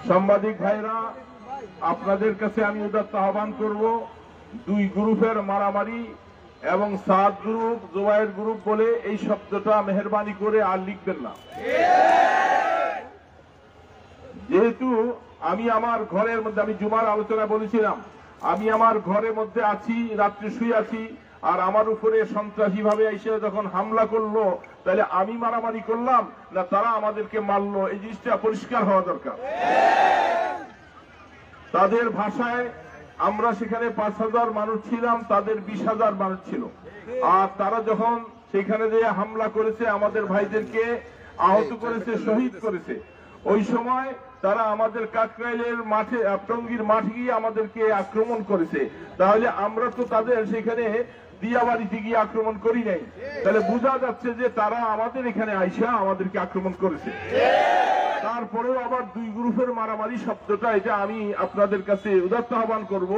সাংবাদিক ভাইরা, আপনাদের কাছে আমি উদাত্ত আহ্বান করব, দুই গ্রুপের মারামারি এবং সাদ গ্রুপ জুবাইর গ্রুপ বলে এই শব্দটা মেহেরবানি করে আর লিখবেন না। যেহেতু আমি আমার ঘরের মধ্যে, আমি জুমার আলোচনা বলেছিলাম, আমি আমার ঘরের মধ্যে আছি, রাত্রে শুয়ে আছি, আর আমার উপরে সন্ত্রাসী ভাবে এসে যখন হামলা করলো, তাহলে আমি মারামারি করলাম না তারা আমাদেরকে মারলো, এই জিনিসটা পরিষ্কার হওয়া দরকার। তাদের ভাষায় আমরা সেখানে 5,000 মানুষ ছিলাম, তাদের 20,000 মানুষ ছিল। আর তারা যখন সেখানে যে হামলা করেছে, আমাদের ভাইদেরকে আহত করেছে, শহীদ করেছে, ওই সময় তারা আমাদের কাকরাইলের মাঠে, টঙ্গীর মাঠে গিয়ে আমাদেরকে আক্রমণ করেছে। তাহলে আমরা তো তাদের সেখানে দিয়াবাড়িতে গিয়ে আক্রমণ করি নাই, তাহলে বোঝা যাচ্ছে যে তারা আমাদের এখানে আইসা আমাদেরকে আক্রমণ করেছে। তারপরেও আবার দুই গ্রুপের মারামারি শব্দটা, এটা আমি আপনাদের কাছে উদাত্ত আহ্বান করব,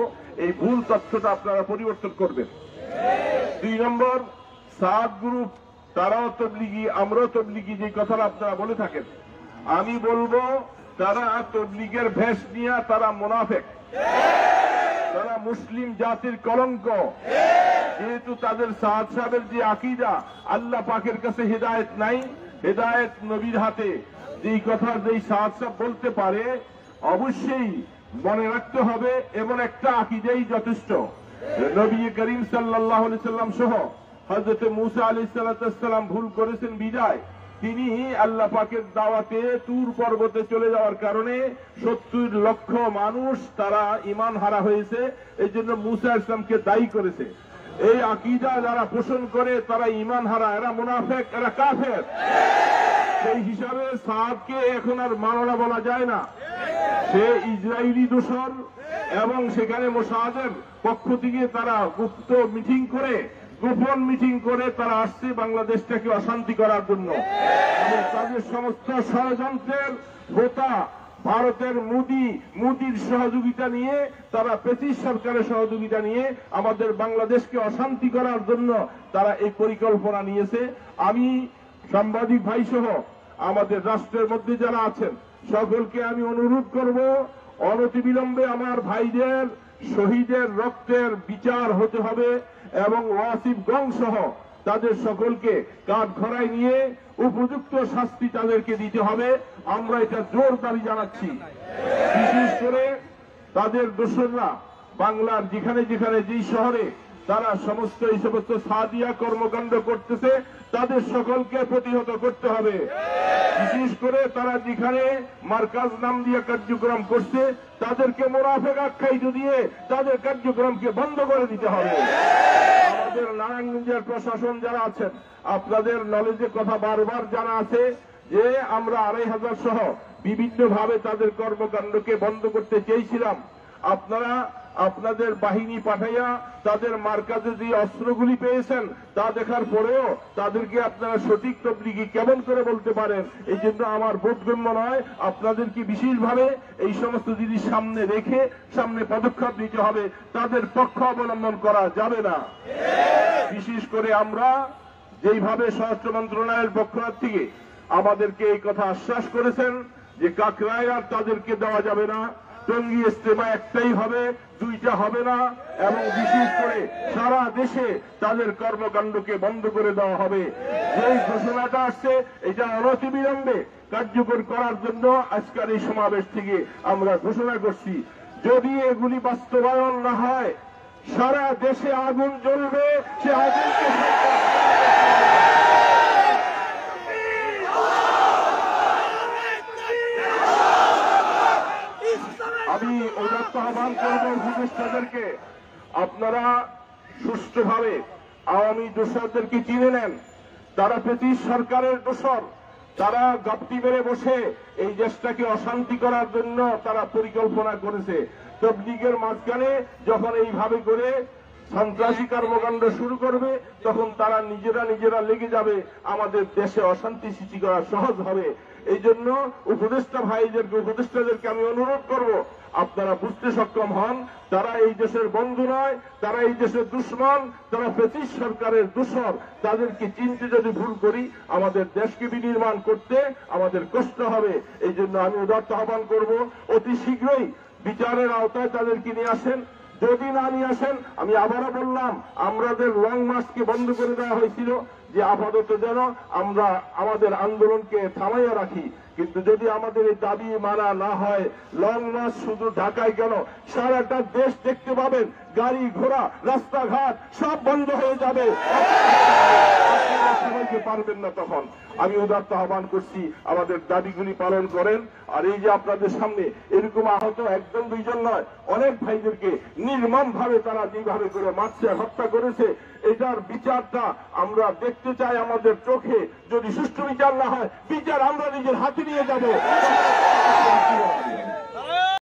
এই ভুল তথ্যটা আপনারা পরিবর্তন করবেন। 2 নম্বর, সাদ গ্রুপ তারাও তবলিগি, আমরাও তবলিগি, যে কথাটা আপনারা বলে থাকেন, আমি বলবো তারা তবলিগের ভেষ নিয়ে তারা মুনাফিক, তারা মুসলিম জাতির কলঙ্ক। যেহেতু তাদের সাদ সাহেবের যে আকীদা, আল্লাহ পাকের কাছে হেদায়েত নাই, হেদায়েত নবীর হাতে। যেই কথা যেই সাদ সাহেব বলতে পারে, অবশ্যই মনে রাখতে হবে এমন একটা আকীদাই যথেষ্ট। নবী করিম সাল্লাল্লাহু আলাইহি সাল্লাম সহ হযরত মুসা আলাইহিস সালাম ভুল করেছেন বিদায় তিনি আল্লাহ পাকের দাওয়াতে তুর পর্বতে চলে যাওয়ার কারণে 70 লক্ষ মানুষ তারা ঈমান হারা হয়েছে। এই জন্য মুসা ইসলামকে দায়ী করেছে। এই আকীদা যারা পোষণ করে তারা ঈমান হারা, এরা মুনাফিক, এরা কাফের। সেই হিসাবে সাদকে এখন আর মাওলানা বলা যায় না, সে ইসরায়েলি দোসর। এবং সেখানে মোসাদের পক্ষ থেকে তারা গুপ্ত মিটিং করে, গোপন মিটিং করে তারা আসছে বাংলাদেশটাকে অশান্তি করার জন্য। এবং তাদের সমস্ত ষড়যন্ত্রের হোতা ভারতের মোদির সহযোগিতা নিয়ে, তারা ব্রিটিশ সরকারের সহযোগিতা নিয়ে আমাদের বাংলাদেশকে অশান্তি করার জন্য তারা এই পরিকল্পনা নিয়েছে। আমি সাংবাদিক ভাই সহ আমাদের রাষ্ট্রের মধ্যে যারা আছেন সকলকে আমি অনুরোধ করব, অনতিবিলম্বে আমার ভাইদের শহীদের রক্তের বিচার হতে হবে এবং ওয়াসিফ গং সহ তাদের সকলকে কাঠগড়ায় নিয়ে উপযুক্ত শাস্তি তাদেরকে দিতে হবে। আমরা এটা জোর দাবি জানাচ্ছি। বিশেষ করে তাদের দোসররা বাংলার যেখানে যেখানে যেই শহরে তারা সমস্ত এই সমস্ত সাদিয়া কর্মকাণ্ড করতেছে, তাদের সকলকে প্রতিহত করতে হবে। বিশেষ করে তারা যেখানে মার্কাজ নাম দিয়ে কার্যক্রম করছে, তাদেরকে মুনাফিক আখ্যায়িত দিয়ে তাদের কার্যক্রমকে বন্ধ করে দিতে হবে। আমাদের নারায়ণগঞ্জের প্রশাসন যারা আছেন, আপনাদের নলেজের কথা বারবার জানা আছে যে আমরা 2,500 সহ বিভিন্ন ভাবে তাদের কর্মকাণ্ডকে বন্ধ করতে চেয়েছিলাম। আপনারা আপনাদের বাহিনী পাঠাইয়া তাদের মার্কাজে যে অস্ত্রগুলি পেয়েছেন তা দেখার পরেও তাদেরকে আপনারা সঠিক তবলিগি কেমন করে বলতে পারেন? এই জন্য আমার বোধগম্য নয়। আপনাদেরকে বিশেষভাবে এই সমস্ত জিনিস সামনে রেখে সামনে পদক্ষেপ নিতে হবে, তাদের পক্ষ অবলম্বন করা যাবে না। বিশেষ করে আমরা যেইভাবে স্বরাষ্ট্র মন্ত্রণালয়ের পক্ষ থেকে আমাদেরকে এই কথা আশ্বাস করেছেন যে কাকরাইল আর তাদেরকে দেওয়া যাবে না, টঙ্গী ইজতেমা একটাই হবে, দুইটা হবে না, এবং বিশেষ করে সারা দেশে তাদের কর্মকাণ্ডকে বন্ধ করে দেওয়া হবে। যেই ঘোষণাটা আসছে এটা অনতিবিলম্বে কার্যকর করার জন্য আজকের এই সমাবেশ থেকে আমরা ঘোষণা করছি। যদি এগুলি বাস্তবায়ন না হয় সারা দেশে আগুন জ্বলবে, সে আগুনকে আমি উদাত্ত আহ্বান করব উপদেষ্টাদেরকে, আপনারা সুষ্ঠুভাবে আওয়ামী দোসরদেরকে চিনে নেন। তারা ব্রিটিশ সরকারের দোসর, তারা গাপ্তি মেরে বসে এই দেশটাকে অশান্তি করার জন্য তারা পরিকল্পনা করেছে। তবলিগের মাঝখানে যখন এইভাবে করে সন্ত্রাসী কর্মকাণ্ড শুরু করবে, তখন তারা নিজেরা লেগে যাবে, আমাদের দেশে অশান্তি সৃষ্টি করা সহজ হবে। এই জন্য উপদেষ্টাদেরকে আমি অনুরোধ করব, আপনারা বুঝতে সক্ষম হন তারা এই দেশের বন্ধু নয়, তারা এই দেশের দুশ্মন, তারা ফ্যাসিস্ট সরকারের দূষর। তাদেরকে চিনতে যদি ভুল করি আমাদের দেশকে বিনির্মাণ করতে আমাদের কষ্ট হবে। এই জন্য আমি উদাত্ত আহ্বান করব, অতি শীঘ্রই বিচারের আওতায় তাদেরকে নিয়ে আসেন। যদি না নিয়ে আসেন, আমি আবারও বললাম, আমাদের লং মার্চকে বন্ধ করে দেওয়া হয়েছিল যে আপাতত যেন আমরা আমাদের আন্দোলনকে থামাইয়া রাখি, কিন্তু যদি আমাদের এই দাবি মানা না হয়, লং মার্চ শুধু ঢাকায় কেন সারাটা দেশ দেখতে পাবেন, গাড়ি ঘোড়া রাস্তাঘাট সব বন্ধ হয়ে যাবে, সবাইকে পারবেন না। তখন আমি উদাত্ত আহ্বান করছি আমাদের দাবিগুলি পালন করেন। আর এই যে আপনাদের সামনে এরকম আহত একজন দুইজন নয়, অনেক ভাইদেরকে নির্মম ভাবে তারা যেভাবে করে মারছে, হত্যা করেছে, এটার বিচারটা আমরা দেখতে চাই আমাদের চোখে। যদি সুষ্ঠু বিচার না হয়, বিচার আমরা নিজের হাতে নিয়ে যাব।